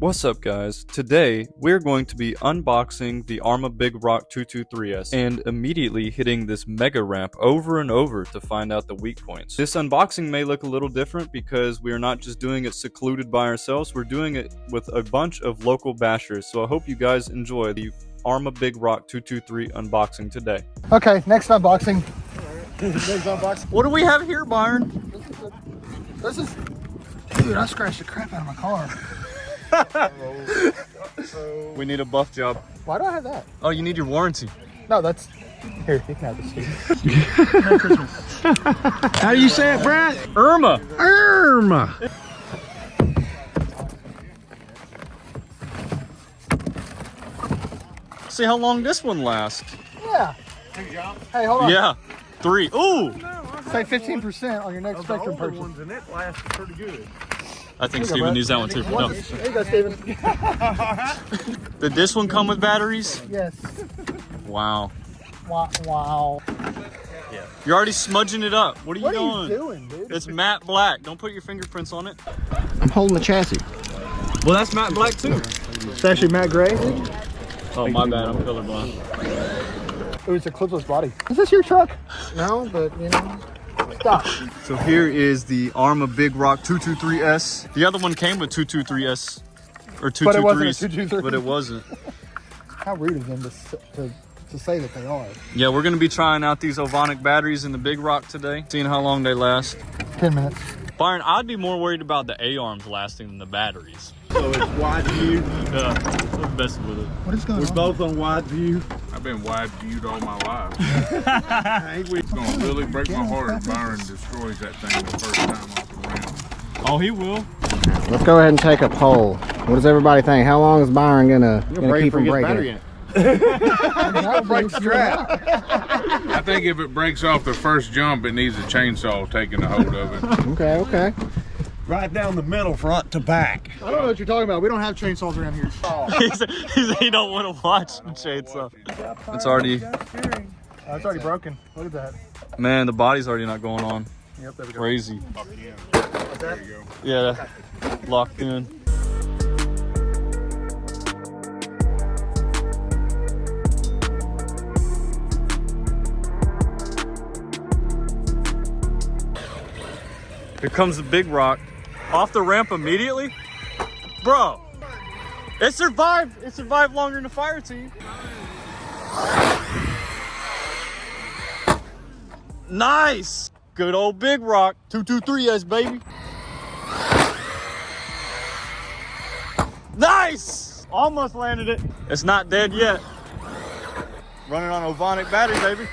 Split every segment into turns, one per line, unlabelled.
What's up guys? Today we're going to be unboxing the Arrma Big Rock 223S and immediately hitting this mega ramp over and over to find out the weak points. This unboxing may look a little different because we are not just doing it secluded by ourselves, we're doing it with a bunch of local bashers, so I hope you guys enjoy the Arrma Big Rock 223 unboxing today.
Okay, next unboxing. Next unboxing.
What do we have here, Byron?
This is... Dude, I scratched the crap out of my car.
We need a buff job.
Why do I have that?
Oh, you need your warranty.
No, that's... Here, you can have this.
Merry Christmas. How do you say it, Brad?
Arrma.
Arrma.
See how long this one lasts.
Yeah. Hey, hold on.
Yeah. 3. Ooh!
Say 15% on your next Spectrum purchase.
Ones in it last pretty good.
I think
There you
Steven
go,
needs that one too. No.
There you go, Steven.
Did this one come with batteries?
Yes.
Wow.
Wow.
You're already smudging it up. What are you
What
doing?
are you doing, dude?
It's matte black. Don't put your fingerprints on it.
I'm holding the chassis.
Well, that's matte black too.
It's actually matte gray.
Oh, my bad. I'm colorblind.
Oh, it's a clipless body. Is this your truck? No, but you know. Stop.
So here is the Arrma Big Rock 223S. The other one came with 223S or 223s,
But it wasn't a 223.
but it wasn't.
How rude of them to say that they are.
Yeah, we're going to be trying out these Ovonic batteries in the Big Rock today, seeing how long they last.
10 minutes.
Byron, I'd be more worried about the A-arms lasting than the batteries.
So it's wide view.
Yeah, I'm messing with it.
What is going
We're
on?
both on wide view.
I've been wide viewed all my life. It's gonna really break my heart if Byron destroys that thing the first time off the ramp.
Oh, he will.
Let's go ahead and take a poll. What does everybody think? How long is Byron gonna keep from breaking it?
Break the trap.
I think if it breaks off the first jump, it needs a chainsaw taking a hold of it.
Okay.
Right down the middle, front to back.
I don't know what you're talking about. We don't have chainsaws around here.
He don't want to watch the chainsaw. It's already,
Oh, it's already broken. Look at that.
man, the body's already not going on.
Yep, there we go.
Crazy.
There you go.
Yeah, locked in. Here comes the Big Rock. Off the ramp immediately? Bro, it survived. It survived longer than the fire team. Nice. Good old Big Rock. 223S, baby. Nice. Almost landed it. It's not dead yet. Running on Ovonic battery, baby.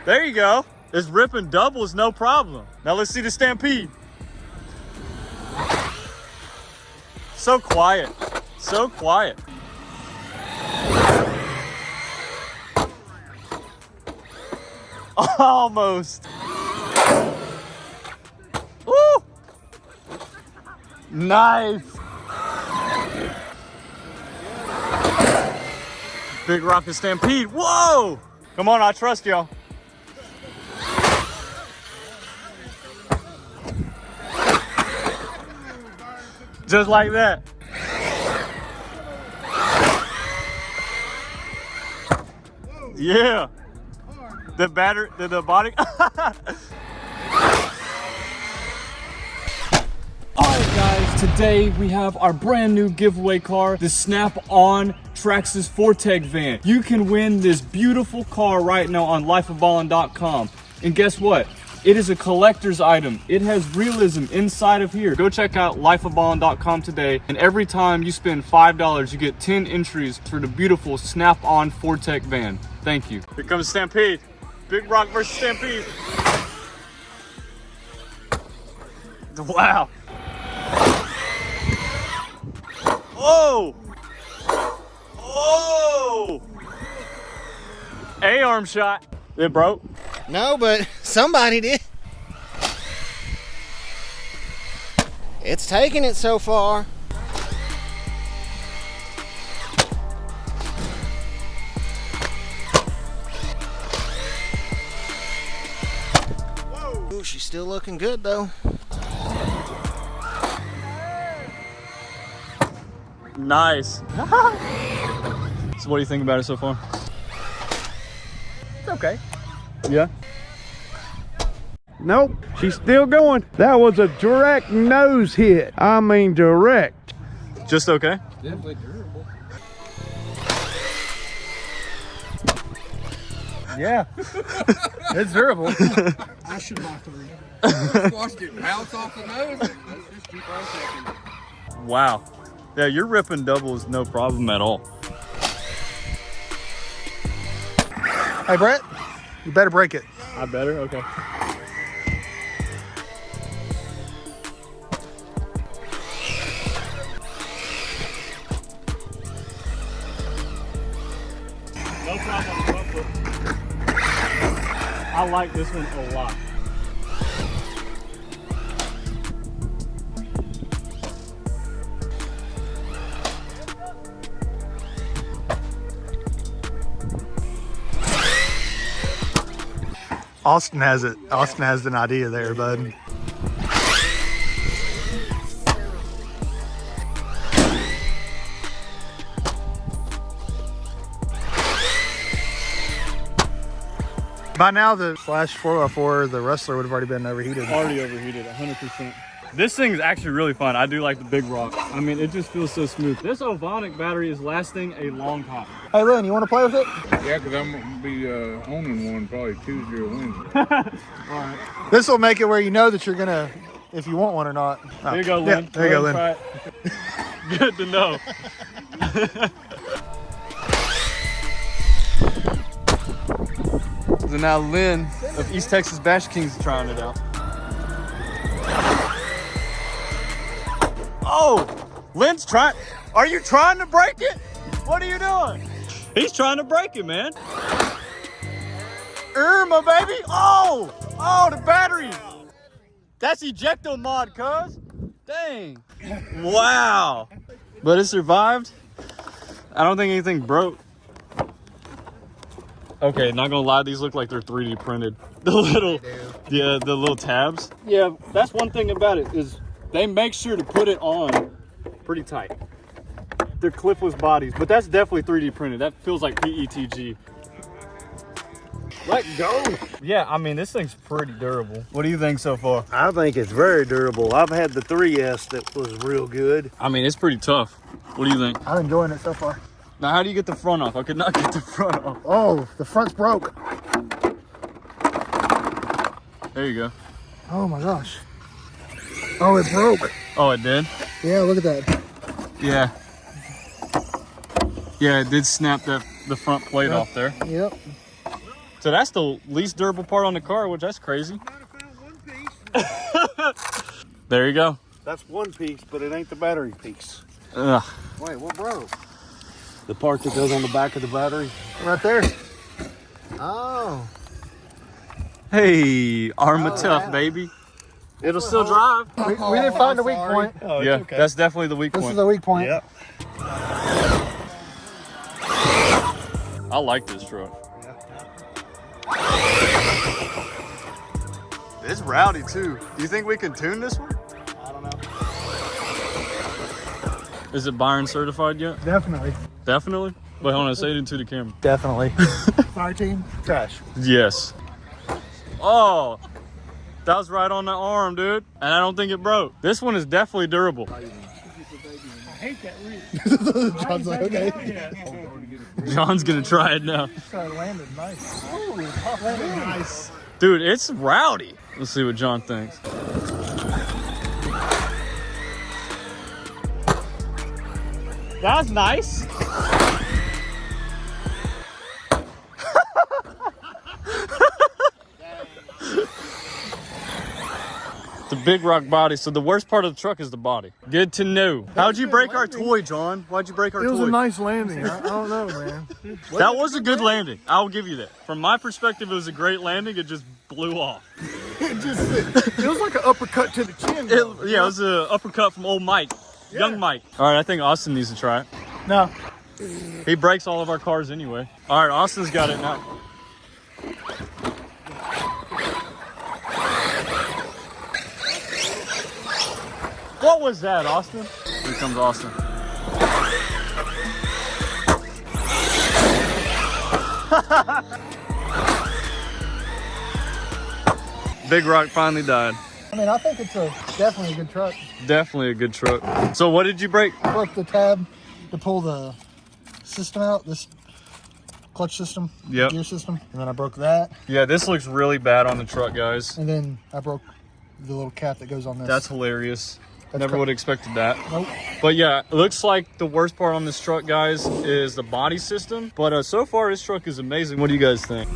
There you go. It's ripping doubles, no problem. Now let's see the stampede. So quiet, so quiet. Almost. Woo! Nice. Big Rock and Stampede. Whoa! Come on, I trust y'all. Just like that. Yeah. The body. Alright guys, today we have our brand new giveaway car, the Snap-on Traxxas 4Tech van. You can win this beautiful car right now on lifeofballin.com. And guess what? It is a collector's item. It has realism inside of here. Go check out lifeofballin.com today, and every time you spend $5, you get 10 entries for the beautiful Snap-on 4Tech van. Thank you. Here comes Stampede. Big Rock versus Stampede. Wow. Oh! Oh! A-arm shot. It broke.
No, but somebody did. It's taking it so far. Ooh, she's still looking good though.
Nice. So what do you think about it so far?
It's okay.
Yeah.
Nope, she's still going. That was a direct nose hit. I mean direct.
Just okay?
Definitely durable. Yeah. It's durable. I should buy 3.
Watched it bounce off the nose. Let's just keep on checking.
Wow. Yeah, you're ripping doubles no problem at all.
Hey, Brett, you better break it.
I better? Okay. No problem on the front foot. I like this one a lot.
Austin has it. Austin has an idea there, bud. By now, the Slash 4x4, the Wrestler would have already been overheated.
Already overheated, 100%. This thing is actually really fun. I do like the Big Rock. I mean, it just feels so smooth. This Ovonic battery is lasting a long time.
Hey, Lynn, you want to play with it?
Yeah, because I'm going to be owning one probably Tuesday or Wednesday.
All right.
This will make it where you know that you're going to, if you want one or not.
There you go, Lynn.
Yeah, there you go, Lynn.
Lynn. Good to know. So now Lynn of East Texas Bash Kings is trying it out. Oh, Lynn's trying. Are you trying to break it? What are you doing? He's trying to break it, man. Arrma, baby. Oh, the battery. That's ejecto mod, cuz. Dang. Wow. But it survived. I don't think anything broke. Okay, not gonna lie, these look like they're 3D printed. The little tabs. Yeah, that's one thing about it is they make sure to put it on pretty tight. They're clipless bodies, but that's definitely 3D printed. That feels like PETG. Let go. Yeah, I mean, this thing's pretty durable. What do you think so far?
I think it's very durable. I've had the 3S that was real good.
I mean, it's pretty tough. What do you think?
I'm enjoying it so far.
Now, how do you get the front off? I could not get the front off.
Oh, the front's broke.
There you go.
Oh my gosh. Oh, it broke.
Oh, it did?
Yeah, look at that.
Yeah. Yeah, it did snap the front plate off there.
Yep.
So that's the least durable part on the car, which that's crazy. There you go.
That's one piece, but it ain't the battery piece.
Ugh.
Wait, what broke? The part that goes on the back of the battery.
Right there.
Oh.
Hey, Arma tough, baby. It'll still drive.
We didn't find a weak point.
Oh,
Yeah,
okay.
that's definitely the weak
This
point.
is a weak point.
Yep.
I like this truck. It's rowdy too. Do you think we can tune this one?
I don't know.
Is it Byron certified yet?
Definitely.
Definitely. Wait, hold on, say it into the camera.
Definitely. Fire team. Trash.
Yes. Oh, that was right on the arm, dude. And I don't think it broke. This one is definitely durable.
I hate that ring. John's like, okay.
John's gonna try it now.
Landed nice. Oh, landed nice.
Dude, it's rowdy. Let's see what John thinks. That's nice. The Big Rock body. So the worst part of the truck is the body. Good to know. How'd you break our toy, John? Why'd you break our toy?
It was a nice landing. I don't know, man.
That was a good landing. I'll give you that. From my perspective, it was a great landing. It just blew off.
It was like an uppercut to the chin.
Yeah, it was an uppercut from old Mike. Young Mike. All right, I think Austin needs to try it.
No.
He breaks all of our cars anyway. All right, Austin's got it now. What was that, Austin? Here comes Austin. Big Rock finally died.
I mean, I think it's definitely a good truck.
Definitely a good truck. So what did you break?
I broke the tab to pull the system out, this clutch system, gear system, and then I broke that.
Yeah, this looks really bad on the truck, guys.
And then I broke the little cap that goes on this.
That's hilarious.
That's
Never would have expected that.
Nope.
But yeah, it looks like the worst part on this truck, guys, is the body system. But so far, this truck is amazing. What do you guys think?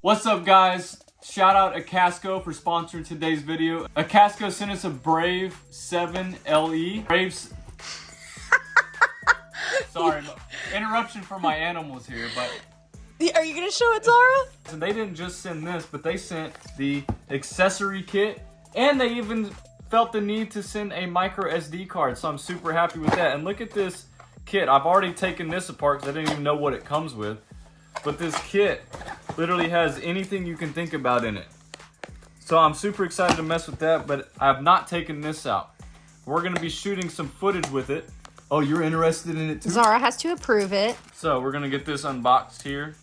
What's up, guys? Shout out Akaso for sponsoring today's video. Akaso sent us a Brave 7 LE. Braves. Sorry, interruption for my animals here, but.
Are you gonna show it, Zara?
So they didn't just send this, but they sent the accessory kit, and they even felt the need to send a micro SD card. So I'm super happy with that. And look at this kit. I've already taken this apart because I didn't even know what it comes with. But this kit literally has anything you can think about in it. So I'm super excited to mess with that, but I have not taken this out. We're gonna be shooting some footage with it. Oh, you're interested in it too?
Zara has to approve it.
So we're gonna get this unboxed here.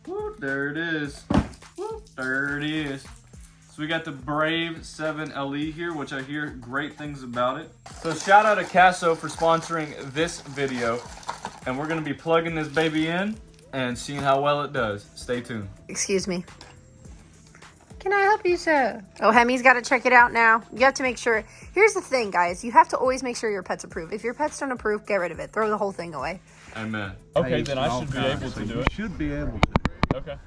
Woo, there it is. Woo, there it is. So we got the Brave 7 LE here, which I hear great things about it. So shout out to Akaso for sponsoring this video. And we're gonna be plugging this baby in and seeing how well it does. Stay tuned.
Excuse me. Can I help you, sir? Oh, Hemi's got to check it out now. You have to make sure. Here's the thing, guys. You have to always make sure your pet's approved. If your pets don't approve, get rid of it. Throw the whole thing away.
Amen. Okay, then I should be able to do it.
Should be able to.
Okay.